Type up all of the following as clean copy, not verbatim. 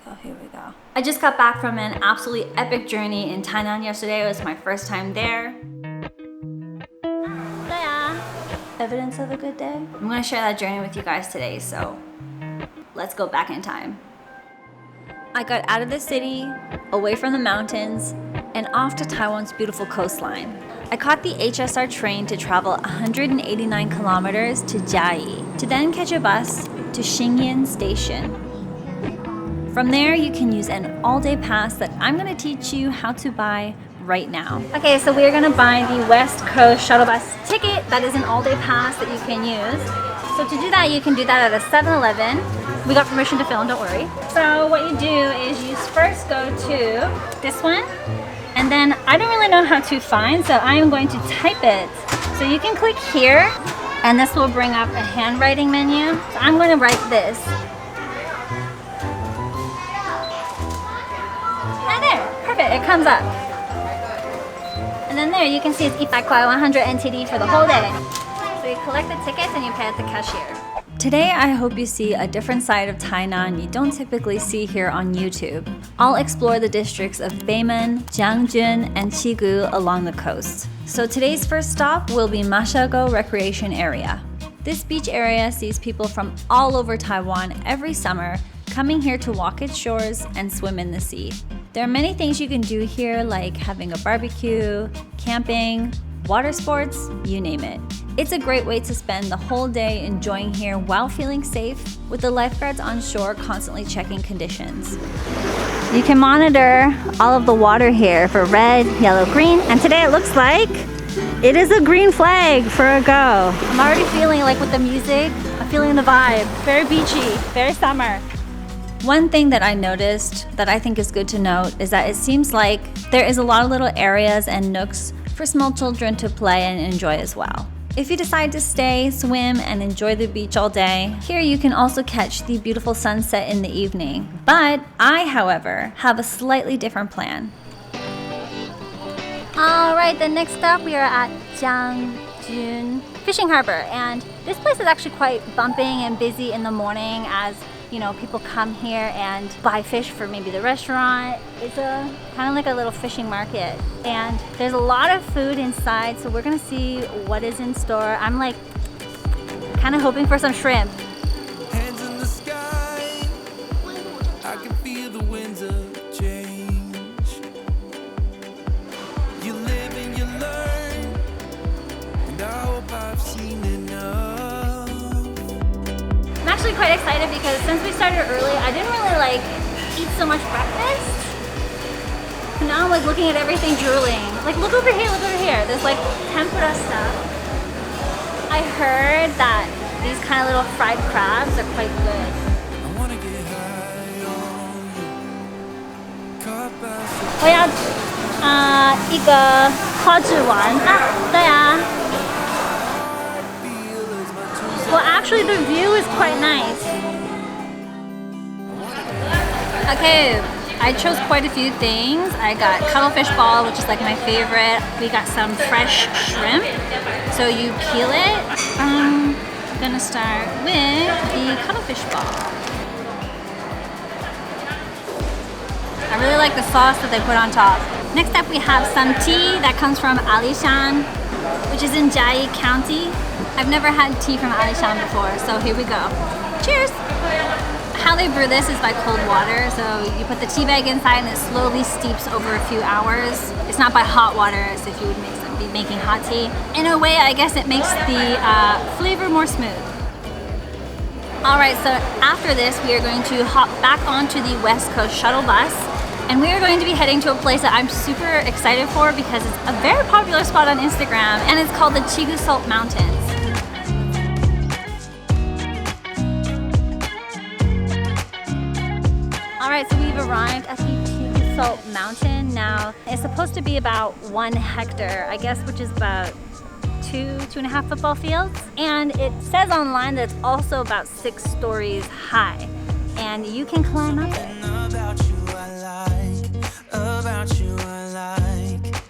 So here we go. I just got back from an absolutely epic journey in Tainan yesterday. It was my first time there. Evidence of a good day. I'm gonna share that journey with you guys today, so let's go back in time. I got out of the city, away from the mountains, and off to Taiwan's beautiful coastline. I caught the HSR train to travel 189 kilometers to Jiayi, to then catch a bus to Xingyan Station. From there, you can use an all-day pass that I'm gonna teach you how to buy right now. Okay, so we're gonna buy the West Coast shuttle bus ticket. That is an all-day pass that you can use. So to do that, you can do that at a 7-Eleven. We got permission to film, don't worry. So what you do is you first go to this one, and then I don't really know how to find, so I'm going to type it. So you can click here, and this will bring up a handwriting menu. So I'm going to write this. And there, perfect, it comes up. And then there you can see it's 100 kwai, 100 NTD for the whole day. So you collect the tickets and you pay at the cashier. Today, I hope you see a different side of Tainan you don't typically see here on YouTube. I'll explore the districts of Beimen, Jiangjun, and Qigu along the coast. So today's first stop will be Mashago Recreation Area. This beach area sees people from all over Taiwan every summer coming here to walk its shores and swim in the sea. There are many things you can do here, like having a barbecue, camping, water sports, you name it. It's a great way to spend the whole day enjoying here while feeling safe, with the lifeguards on shore constantly checking conditions. You can monitor all of the water here for red, yellow, green, and today it looks like it is a green flag for a go. I'm already feeling like with the music, I'm feeling the vibe. Very beachy, very summer. One thing that I noticed that I think is good to note is that it seems like there is a lot of little areas and nooks for small children to play and enjoy as well. If you decide to stay, swim, and enjoy the beach all day, here you can also catch the beautiful sunset in the evening. But I, however, have a slightly different plan. Alright, the next stop we are at Jiangjun Fishing Harbor, and this place is actually quite bumping and busy in the morning as people come here and buy fish for maybe the restaurant. It's a kind of like a little fishing market, and there's a lot of food inside, so we're gonna see what is in store. I'm like kind of hoping for some shrimp. Hands in the sky, I can feel the winds of change. You live and you learn, and I hope I've seen enough. I'm actually quite excited because since we started early, I didn't really eat so much breakfast. So now I'm looking at everything drooling. Look over here, look over here. There's tempura stuff. I heard that these kind of little fried crabs are quite good. I wanna get high on you. 我要一个花枝丸。对啊。Well, actually, the view is quite nice. Okay, I chose quite a few things. I got cuttlefish ball, which is my favorite. We got some fresh shrimp. So you peel it. I'm gonna start with the cuttlefish ball. I really like the sauce that they put on top. Next up, we have some tea that comes from Alishan, which is in Jiayi County. I've never had tea from Alishan before, so here we go. Cheers! How they brew this is by cold water, so you put the tea bag inside and it slowly steeps over a few hours. It's not by hot water as if you would be making hot tea. In a way, I guess it makes the flavor more smooth. Alright, so after this, we are going to hop back onto the West Coast shuttle bus, and we are going to be heading to a place that I'm super excited for because it's a very popular spot on Instagram, and it's called the Qigu Salt Mountains. Alright, so we've arrived at the Qigu Salt Mountain. Now, it's supposed to be about 1 hectare, I guess, which is about 2.5 football fields. And it says online that it's also about 6 stories high. And you can climb up it. About you I like.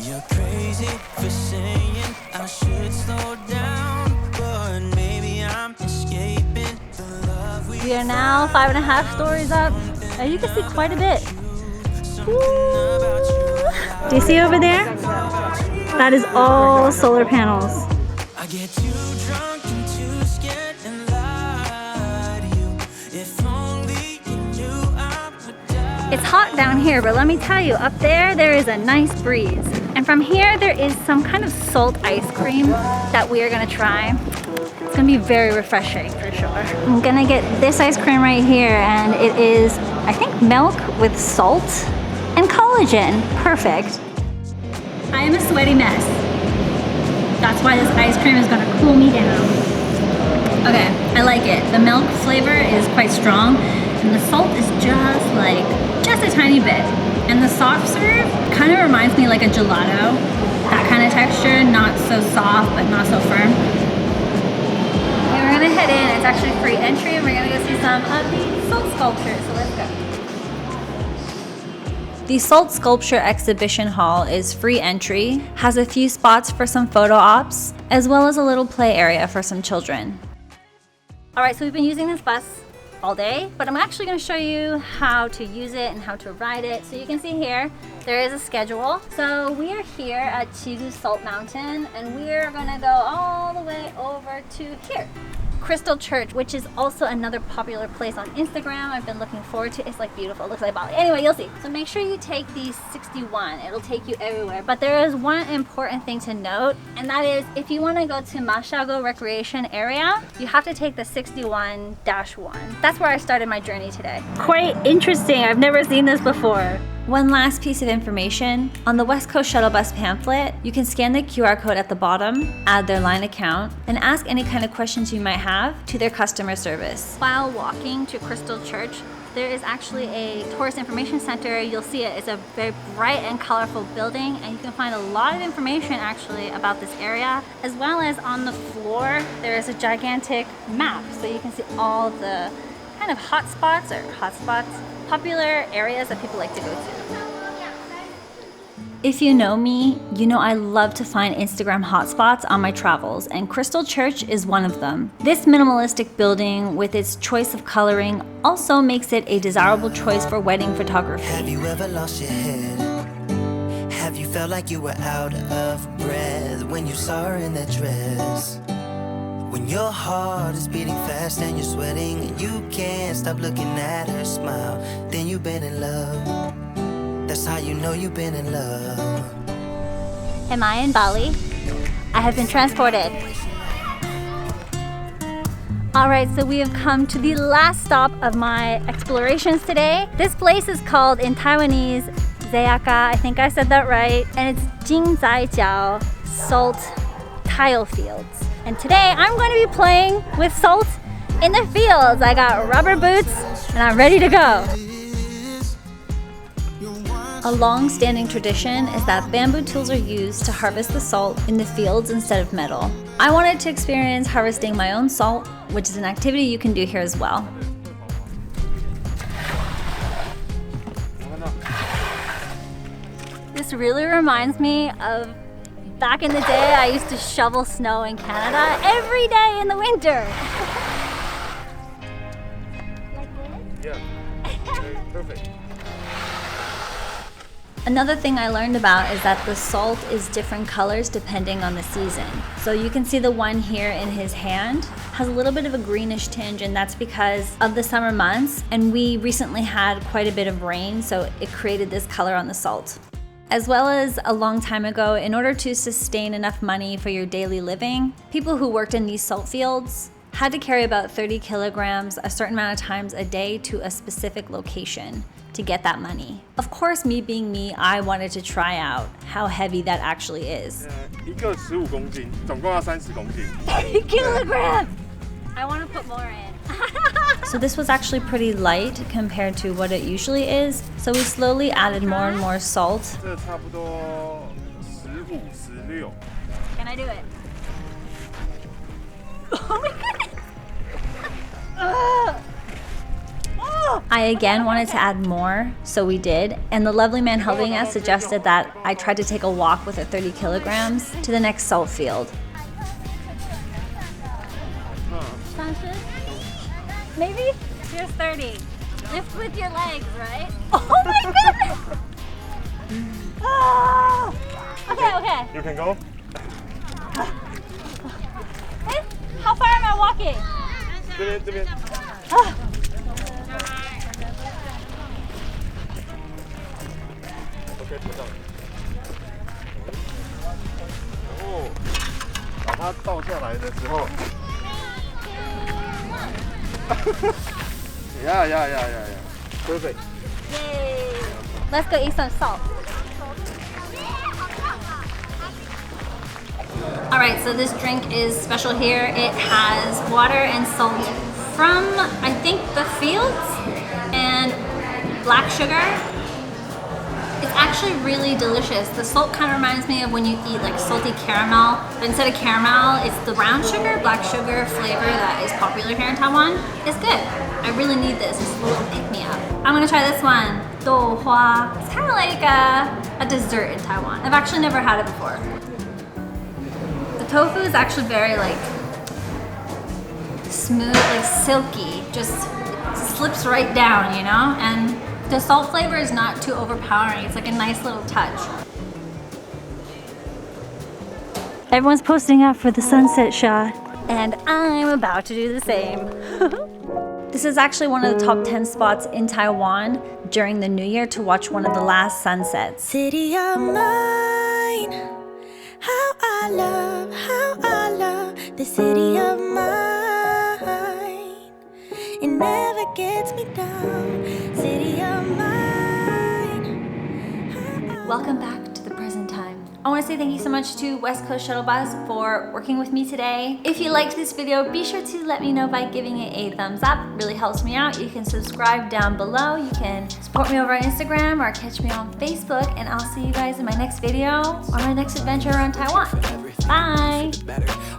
You're crazy for saying I should slow down, but maybe I'm escaping the love we We are now 5.5 stories up, and you can see quite a bit. Ooh. Do you see over there? That is all solar panels. I get too drunk and too scared and lie to you. If only you knew I would die. It's hot down here, but let me tell you, up there is a nice breeze. And from here, there is some kind of salt ice cream that we are gonna try. It's gonna be very refreshing for sure. I'm gonna get this ice cream right here, and it is, I think, milk with salt and collagen. Perfect. I am a sweaty mess. That's why this ice cream is gonna cool me down. Okay, I like it. The milk flavor is quite strong, and the salt is just a tiny bit. And the soft serve kind of reminds me like a gelato. That kind of texture, not so soft, but not so firm. Okay, we're gonna head in. It's actually free entry, and we're gonna go see some of the salt sculptures, so let's go. The Salt Sculpture Exhibition Hall is free entry, has a few spots for some photo ops, as well as a little play area for some children. Alright, so we've been using this bus all day, but I'm actually going to show you how to use it and how to ride it. So you can see here, there is a schedule. So we are here at Chigu Salt Mountain, and we're going to go all the way over to here. Crystal Church, which is also another popular place on Instagram. I've been looking forward to it. It's like beautiful. It looks like Bali. Anyway, you'll see. So make sure you take the 61. It'll take you everywhere. But there is one important thing to note, and that is if you want to go to Mashago Recreation Area, you have to take the 61-1. That's where I started my journey today. Quite interesting. I've never seen this before. One last piece of information, on the West Coast Shuttle Bus pamphlet, you can scan the QR code at the bottom, add their line account, and ask any kind of questions you might have to their customer service. While walking to Crystal Church, there is actually a tourist information center. You'll see it. It's a very bright and colorful building, and you can find a lot of information actually about this area, as well as on the floor, there is a gigantic map, so you can see all the kind of hotspots, popular areas that people like to go to. If you know me, you know I love to find Instagram hotspots on my travels, and Crystal Church is one of them. This minimalistic building with its choice of coloring also makes it a desirable choice for wedding photography. Have you ever lost your head? Have you felt like you were out of breath when you saw her in that dress? When your heart is beating fast and you're sweating and you can't stop looking at her smile, then you've been in love. That's how you know you've been in love. Am I in Bali? I have been transported. Alright, so we have come to the last stop of my explorations today. This place is called in Taiwanese Zayaka, I think I said that right, and it's Jinzaijiao Salt Tile Fields. And today I'm going to be playing with salt in the fields. I got rubber boots and I'm ready to go. A long-standing tradition is that bamboo tools are used to harvest the salt in the fields instead of metal. I wanted to experience harvesting my own salt, which is an activity you can do here as well. This really reminds me of back in the day. I used to shovel snow in Canada every day in the winter. Like this? Yeah, perfect. Another thing I learned about is that the salt is different colors depending on the season. So you can see the one here in his hand has a little bit of a greenish tinge, and that's because of the summer months, and we recently had quite a bit of rain, so it created this color on the salt. As well as a long time ago, in order to sustain enough money for your daily living, people who worked in these salt fields had to carry about 30 kilograms a certain amount of times a day to a specific location to get that money. Of course, me being me, I wanted to try out how heavy that actually is. 一个15公斤，总共要30公斤。30 kilograms! I want to put more in. So this was actually pretty light compared to what it usually is, so we slowly added more and more salt. 这差不多15、16。 Can I do it? Oh my goodness! I again wanted to add more, so we did, and the lovely man helping us suggested that I try to take a walk with the 30 kilograms to the next salt field. Maybe? you're sturdy. Lift with your legs, right? Oh my goodness! Oh. Okay. You can go. Hey, how far am I walking? 这边。OK， 头上。哦，把它倒下来的时候。Yeah. Perfect. Yay! Let's go eat some salt. Alright, so this drink is special here. It has water and salt from, I think, the fields and black sugar. It's actually really delicious. The salt kind of reminds me of when you eat like salty caramel, but instead of caramel, it's the brown sugar, black sugar flavor that is popular here in Taiwan. It's good. I really need this. It's a little pick-me-up. I'm gonna try this one, douhua. It's kind of like a dessert in Taiwan. I've actually never had it before. The tofu is actually very like smooth, like silky, just slips right down, you know? And the salt flavor is not too overpowering. It's like a nice little touch. Everyone's posting up for the sunset shot. And I'm about to do the same. This is actually one of the top 10 spots in Taiwan during the New Year to watch one of the last sunsets. City of mine, how I love the city of mine. It never gets me down, city of mine. Welcome back to the present time. I want to say thank you so much to West Coast Shuttle Bus for working with me today. If you liked this video, be sure to let me know by giving it a thumbs up. It really helps me out. You can subscribe down below. You can support me over on Instagram or catch me on Facebook, and I'll see you guys in my next video or my next adventure around Taiwan. Bye!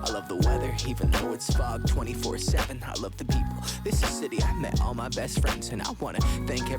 I love the weather, even though it's fog 24/7. I love the people. This is a city I met all my best friends, and I want to thank every